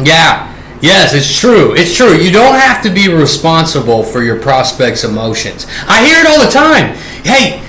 Yeah. Yes, it's true. It's true. You don't have to be responsible for your prospects' emotions. I hear it all the time. Hey,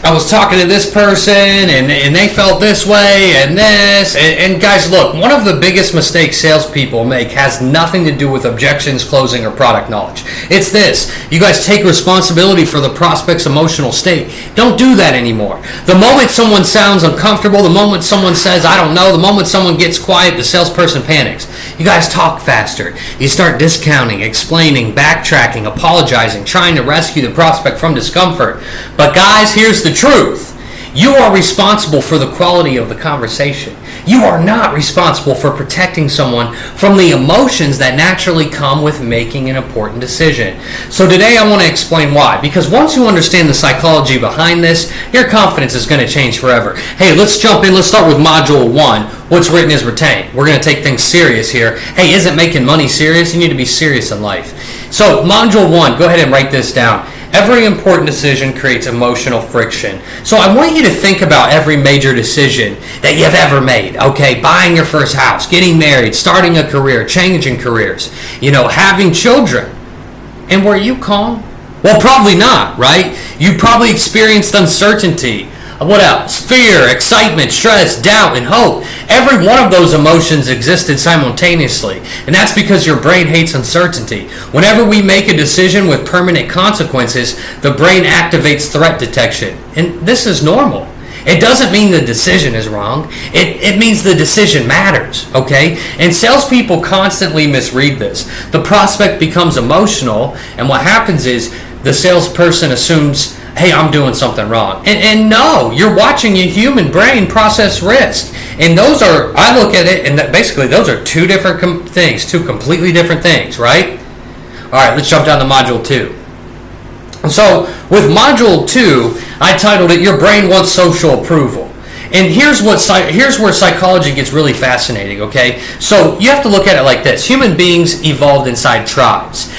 I was talking to this person and they felt this way and this. And guys, look, one of the biggest mistakes salespeople make has nothing to do with objections, closing, or product knowledge. It's this. You guys take responsibility for the prospect's emotional state. Don't do that anymore. The moment someone sounds uncomfortable, the moment someone says, I don't know, the moment someone gets quiet, the salesperson panics. You guys talk faster. You start discounting, explaining, backtracking, apologizing, trying to rescue the prospect from discomfort. But guys, here's the truth. You are responsible for the quality of the conversation. You are not responsible for protecting someone from the emotions that naturally come with making an important decision. So today I want to explain why. Because once you understand the psychology behind this, your confidence is going to change forever. Hey, let's jump in. Let's start with Module 1. What's written is retained. We're going to take things serious here. Hey, isn't making money serious? You need to be serious in life. So Module 1, go ahead and write this down. Every important decision creates emotional friction. So I want you to think about every major decision that you've ever made. Okay, buying your first house, getting married, starting a career, changing careers, having children. And were you calm? Well, probably not, right? You probably experienced uncertainty. What else? Fear, excitement, stress, doubt, and hope. Every one of those emotions existed simultaneously, and that's because your brain hates uncertainty. Whenever we make a decision with permanent consequences, the brain activates threat detection, and this is normal. It doesn't mean the decision is wrong. It means the decision matters, okay? And salespeople constantly misread this. The prospect becomes emotional, and what happens is the salesperson assumes, hey, I'm doing something wrong. And no, you're watching your human brain process risk. And those are, I look at it, and basically those are two different things, two completely different things, right? All right, let's jump down to Module 2. So with Module 2, I titled it, Your Brain Wants Social Approval. And here's where psychology gets really fascinating, okay? So you have to look at it like this. Human beings evolved inside tribes.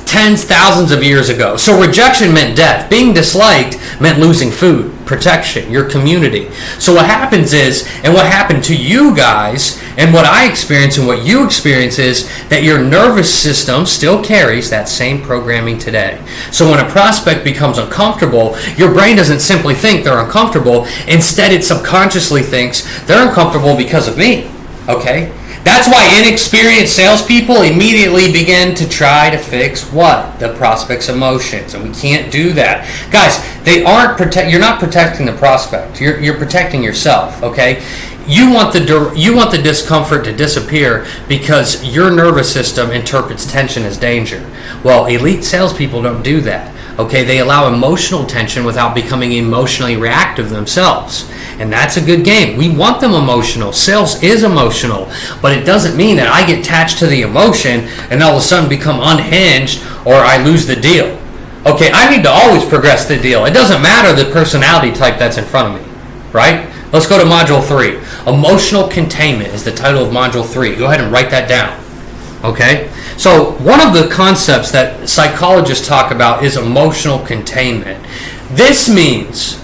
Tens, thousands of years ago. So rejection meant death. Being disliked meant losing food, protection, your community. So what happens is, and what happened to you guys, and what I experience and what you experience is that your nervous system still carries that same programming today. So when a prospect becomes uncomfortable, your brain doesn't simply think they're uncomfortable. Instead, it subconsciously thinks they're uncomfortable because of me. Okay? That's why inexperienced salespeople immediately begin to try to fix what? The prospect's emotions. And we can't do that. Guys, you're not protecting the prospect. You're protecting yourself, okay? You want the discomfort to disappear because your nervous system interprets tension as danger. Well, elite salespeople don't do that. Okay, they allow emotional tension without becoming emotionally reactive themselves. And that's a good game. We want them emotional. Sales is emotional. But it doesn't mean that I get attached to the emotion and all of a sudden become unhinged or I lose the deal. Okay, I need to always progress the deal. It doesn't matter the personality type that's in front of me. Right? Let's go to Module 3. Emotional containment is the title of Module 3. Go ahead and write that down. Okay? So one of the concepts that psychologists talk about is emotional containment. This means,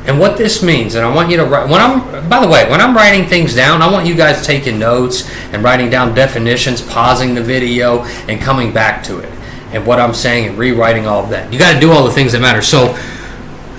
and what this means, and I want you to write, by the way, when I'm writing things down, I want you guys taking notes and writing down definitions, pausing the video, and coming back to it. And what I'm saying and rewriting all of that. You got to do all the things that matter. So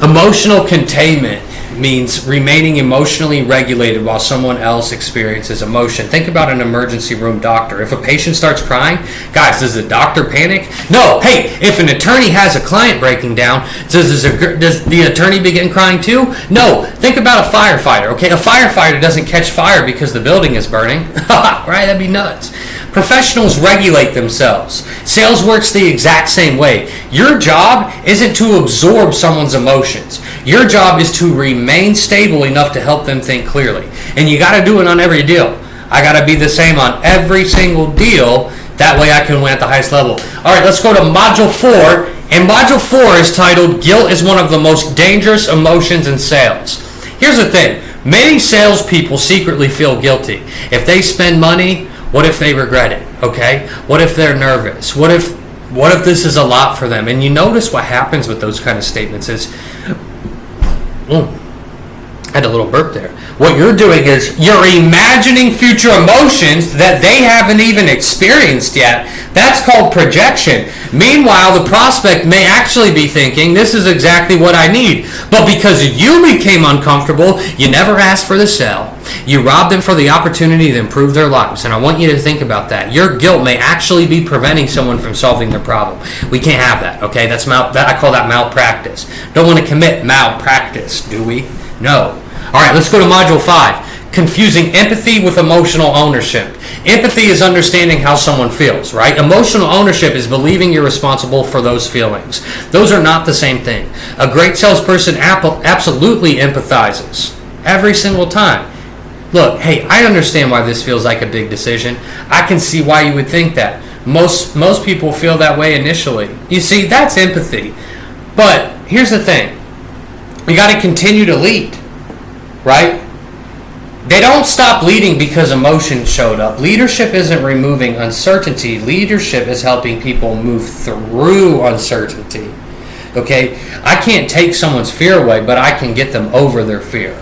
emotional containment means remaining emotionally regulated while someone else experiences emotion. Think about an emergency room doctor. If a patient starts crying, guys, does the doctor panic? No. Hey, if an attorney has a client breaking down, does the attorney begin crying too? No. Think about a firefighter, okay? A firefighter doesn't catch fire because the building is burning. Right? That'd be nuts. Professionals regulate themselves. Sales works the exact same way. Your job isn't to absorb someone's emotions. Your job is to remain stable enough to help them think clearly. And you got to do it on every deal. I got to be the same on every single deal. That way I can win at the highest level. All right, let's go to Module 4. And Module 4 is titled, Guilt is one of the most dangerous emotions in sales. Here's the thing. Many salespeople secretly feel guilty. If they spend money, what if they regret it? Okay? What if they're nervous? What if this is a lot for them? And you notice what happens with those kind of statements is I had a little burp there. What you're doing is you're imagining future emotions that they haven't even experienced yet. That's called projection. Meanwhile, the prospect may actually be thinking, this is exactly what I need. But because you became uncomfortable, you never asked for the sale. You robbed them for the opportunity to improve their lives. And I want you to think about that. Your guilt may actually be preventing someone from solving their problem. We can't have that, okay? I call that malpractice. Don't want to commit malpractice, do we? No. All right, let's go to Module 5. Confusing empathy with emotional ownership. Empathy is understanding how someone feels, right? Emotional ownership is believing you're responsible for those feelings. Those are not the same thing. A great salesperson absolutely empathizes every single time. Look, hey, I understand why this feels like a big decision. I can see why you would think that. Most people feel that way initially. You see, that's empathy. But here's the thing. You got to continue to lead, right? They don't stop leading because emotion showed up. Leadership isn't removing uncertainty. Leadership is helping people move through uncertainty. Okay? I can't take someone's fear away, but I can get them over their fear,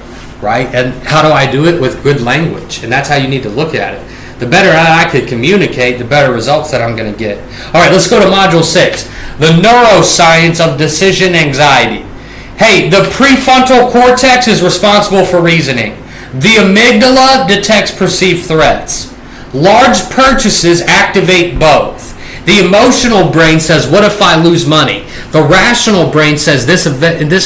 right? And how do I do it? With good language. And that's how you need to look at it. The better I could communicate, the better results that I'm going to get. All right, let's go to Module 6. The neuroscience of decision anxiety. Hey, the prefrontal cortex is responsible for reasoning. The amygdala detects perceived threats. Large purchases activate both. The emotional brain says, what if I lose money? The rational brain says, this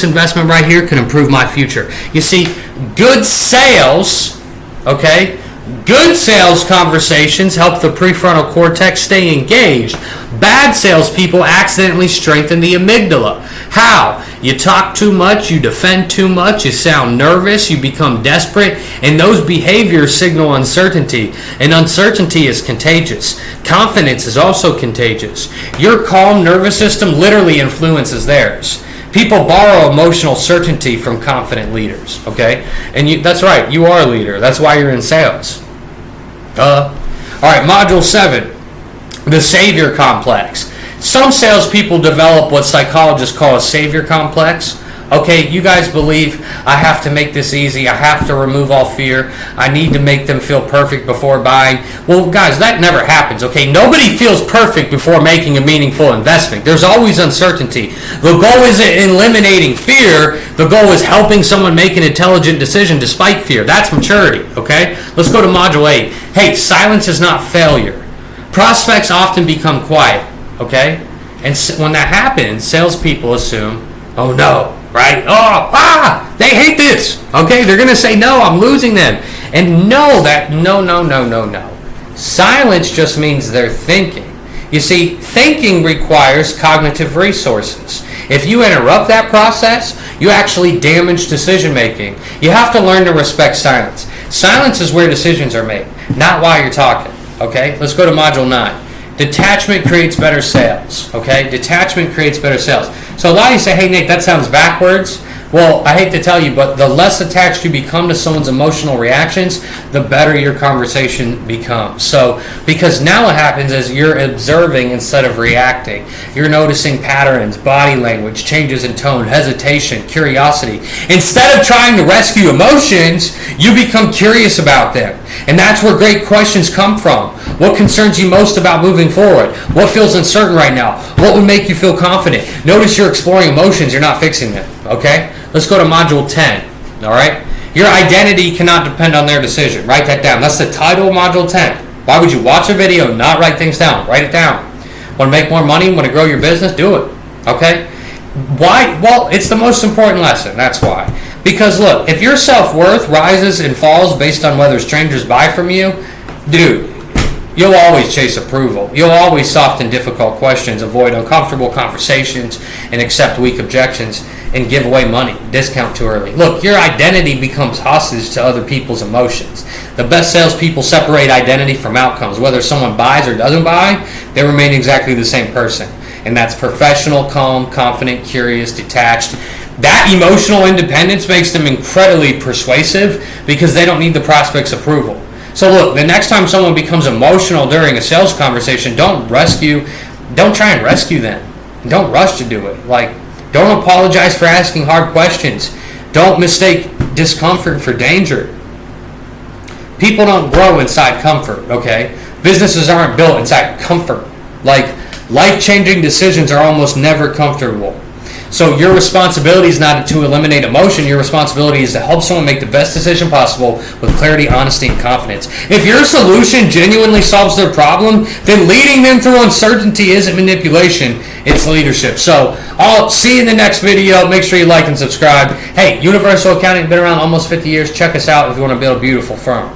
investment right here can improve my future. You see, good sales, okay, good sales conversations help the prefrontal cortex stay engaged. Bad salespeople accidentally strengthen the amygdala. How? You talk too much, you defend too much, you sound nervous, you become desperate, and those behaviors signal uncertainty. And uncertainty is contagious. Confidence is also contagious. Your calm nervous system literally influences theirs. People borrow emotional certainty from confident leaders, okay? And that's right, you are a leader. That's why you're in sales. All right, Module 7, the savior complex. Some salespeople develop what psychologists call a savior complex. Okay, you guys believe I have to make this easy. I have to remove all fear. I need to make them feel perfect before buying. Well, guys, that never happens, okay? Nobody feels perfect before making a meaningful investment. There's always uncertainty. The goal isn't eliminating fear. The goal is helping someone make an intelligent decision despite fear. That's maturity, okay? Let's go to Module 8. Hey, silence is not failure. Prospects often become quiet, okay? And when that happens, salespeople assume, oh no, right? They hate this. Okay, they're going to say, no, I'm losing them. And no. Silence just means they're thinking. You see, thinking requires cognitive resources. If you interrupt that process, you actually damage decision making. You have to learn to respect silence. Silence is where decisions are made, not while you're talking. Okay, let's go to Module 9. Detachment creates better sales. Okay, detachment creates better sales. So a lot of you say, hey Nate, that sounds backwards. Well, I hate to tell you, but the less attached you become to someone's emotional reactions, the better your conversation becomes. So, because now what happens is you're observing instead of reacting. You're noticing patterns, body language, changes in tone, hesitation, curiosity. Instead of trying to rescue emotions, you become curious about them. And that's where great questions come from. What concerns you most about moving forward? What feels uncertain right now? What would make you feel confident? Notice you're exploring emotions, you're not fixing them. Okay? Let's go to Module 10. All right? Your identity cannot depend on their decision. Write that down. That's the title of Module 10. Why would you watch a video and not write things down? Write it down. Want to make more money? Want to grow your business? Do it. Okay? Why? Well, it's the most important lesson. That's why. Because look, if your self-worth rises and falls based on whether strangers buy from you, dude, you'll always chase approval. You'll always soften difficult questions, avoid uncomfortable conversations, and accept weak objections, and give away money, discount too early. Look, your identity becomes hostage to other people's emotions. The best salespeople separate identity from outcomes. Whether someone buys or doesn't buy, they remain exactly the same person. And that's professional, calm, confident, curious, detached. That emotional independence makes them incredibly persuasive because they don't need the prospect's approval. So look, the next time someone becomes emotional during a sales conversation, don't try and rescue them. Don't rush to do it. Don't apologize for asking hard questions. Don't mistake discomfort for danger. People don't grow inside comfort, okay? Businesses aren't built inside comfort. Like, life-changing decisions are almost never comfortable. So your responsibility is not to eliminate emotion. Your responsibility is to help someone make the best decision possible with clarity, honesty, and confidence. If your solution genuinely solves their problem, then leading them through uncertainty isn't manipulation, it's leadership. So I'll see you in the next video. Make sure you like and subscribe. Hey, Universal Accounting, been around almost 50 years. Check us out if you want to build a beautiful firm.